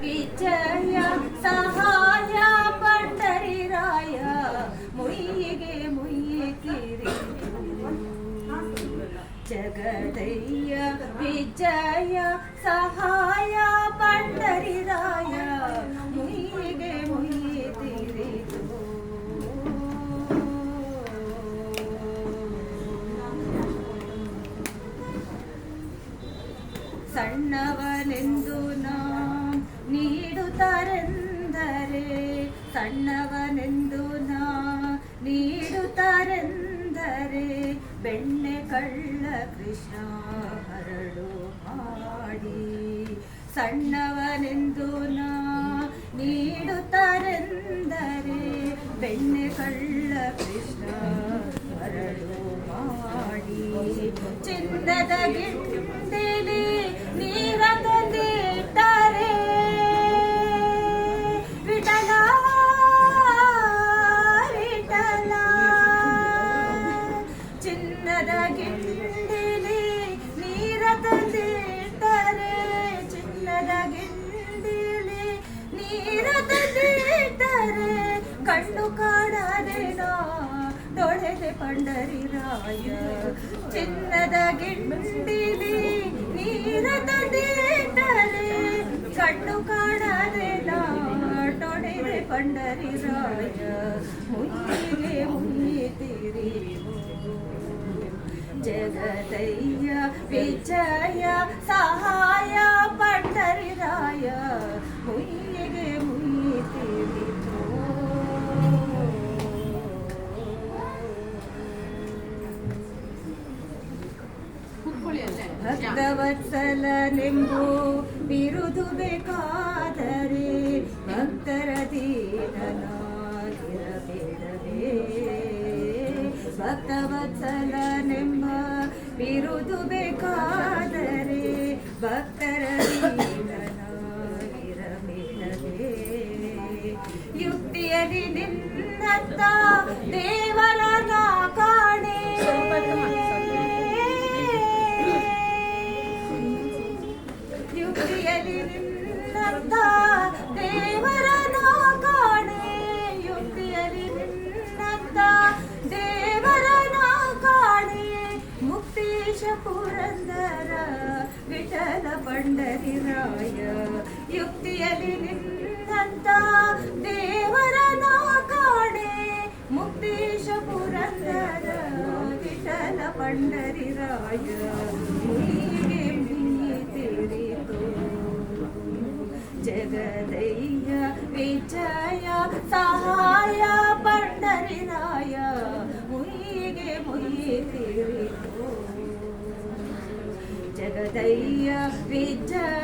ವಿಜಯ ಸಹಾಯ ಪಂಡರಿರಾಯ ಮುಯ್ಯಿಗೆ ಮುಯ್ಯಿತಿರಿ ಜಗದಯ್ಯ ವಿಜಯ ಸಹಾಯ ಪಂಡರಿರಾಯ ಮುಯ್ಯಿಗೆ ಮುಯ್ಯಿತಿರಿ ಸಣ್ಣವನೆಂದು ನಾ ನೀಡುತ್ತಾರೆಂದರೆ ಸಣ್ಣವನೆಂದು ನಾ ನೀಡುತ್ತಾರೆಂದರೆ ಬೆಣ್ಣೆ ಕಳ್ಳ ಕೃಷ್ಣ ಹರಡು ಮಾಡಿ ಸಣ್ಣವನೆಂದು ನಾ ನೀಡುತ್ತಾರೆಂದರೆ ಬೆಣ್ಣೆ ಕಳ್ಳ ಕೃಷ್ಣ ಹರಡು ಮಾಡಿ ಚಿನ್ನದ ಗಿಂಡಿಲಿ ನೀರ ತಂದಿಟ್ಟರೆ ವಿಠಲ ವಿಠಲ ಚಿನ್ನದ ಗಿಂಡಿಲಿ ನೀರ ತಂದಿಟ್ಟರೆ ಚಿನ್ನದ ಗಿಂಡಿಲಿ ನೀರ ತಂದಿಟ್ಟರೆ ಕಣ್ಣು ಕಾಣದೇನೋ ತೊಳೆದೆ ಪಂಡರಿರಾಯ ಚಿನ್ನದ ಗಿಂಡಿಲಿ ನೀರ ತಂದಿಟ್ಟರೆ ಕಣ್ಣು ಕಾಣದೆ ತೊಳೆದೆ ಪಂಡರಿರಾಯ ಮುಯ್ಯಿಗೆ ಮುಯ್ಯಿತಿರಿ ಜಗದಯ್ಯ ವಿಜಯ ಸಹಾಯ ಪಂಡರಿರಾಯ ಮುಯ್ಯಿಗೆ ಮುಯ್ಯಿತಿರಿ ಭಕ್ತವತ್ಸಲನೆಂಬು ಬಿರುದು ಬೇಕಾದರೆ ಭಕ್ತರ ದೀನನಾಗಿರಬೇಡವೇ ಭಕ್ತವತ್ಸಲನೆಂಬ ಬಿರುದು ಬೇಕಾದರೆ ಭಕ್ತರ ದೀನನಾಗಿರಬೇಡವೇ ಯುಕ್ತಿಯಲ್ಲಿ ನಿನ್ನತ್ತ ದೇವರನ ಕಾಣೆ ಯುಕ್ತಿಯಲ್ಲಿ ನಿನ್ನತ್ತ ದೇವರನ ಕಾಣೆ ಯುಕ್ತಿಯಲ್ಲಿ ನಿನ್ನತ್ತ ದೇವರನ ಕಾಣೆ ಮುಕ್ತೇಶ ಪುರಂದರ ವಿಠಲ ಪಂಡರಿರಾಯ ಯುಕ್ತಿಯಲ್ಲಿ ನಿನ್ನಂತ ದೇವರನ ಕಾಣೆ ಮುಕ್ತೇಶ ಪುರಂದರ ವಿಠಲ ಪಂಡರಿರಾಯ ಮುಯ್ಯಿಗೆ ಮುಯ್ಯಿತಿರಿತು ಜಗದಯ್ಯ ವಿಜಯ ಸಹಾಯ ಪಂಡರಿರಾಯ ಮುಯ್ಯಿಗೆ ಮುಯ್ಯಿತಿರಿತು ಜಗದಯ್ಯ ವಿಜಯ